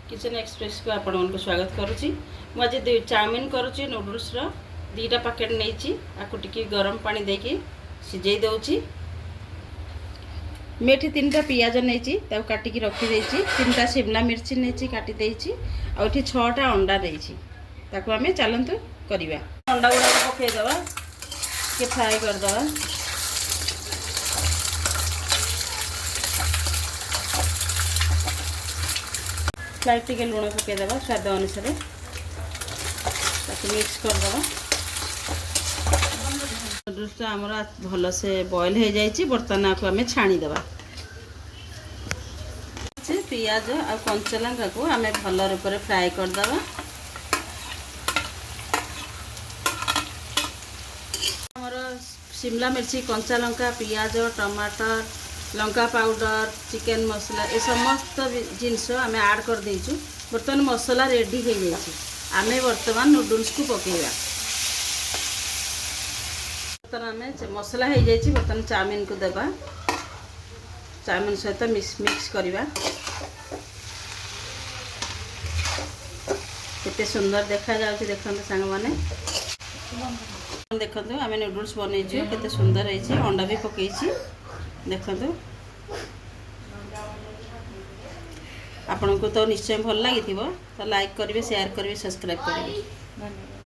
Kitchen express को आपण मन को स्वागत करुच्ची। मुझे चाउमिन करुच्ची नूडल्स रो 2टा पैकेट नहीं आपको टिके गरम पानी देके सिझे दौची। मेठी 3टा पियाज नहीं काटिकी रखी देछि, 3टा शिमला मिर्ची नहीं काटी देछि, आ 6टा अंडा देछि। ताको आमे चलंतु करिवा। अंडा गुडा पकई दवा के फ्राई कर दवा। स्लाइट टिके लुण पकईदेवा स्वाद अनुसार, मिक्स करदे। नूडल्सटा आमर भल से बॉयल हो जाए। बर्तमान आपको आम छाणीदे। पियाज आ कंचा लंका को आम भल रूप फ्राए करदे। आमर शिमला मिर्ची, कंचा लंका, पियाज, टमाटर, लंका पाउडर, चिकन मसला ये समस्त जिनस आम ऐड कर देचु। बर्तमान मसला रेडी हो जाए। आम बर्तमान नूडल्स को पकेवा। बर्तमान आम मसला हो जाए। बर्तमान चाउमिन को देवा। चाउमिन सहित मिक्स करवा। केते सुंदर देखा जाउछि देखंतु सांग माने। देखंतु आम नूडल्स बनैछु केते सुंदर होइछि। अंडा भी पकेइछि देखंतु। आपन को तो निश्चय भल लगी तो लाइक करेंगे, शेयर करेंगे, सब्सक्राइब करेंगे। धन्यवाद।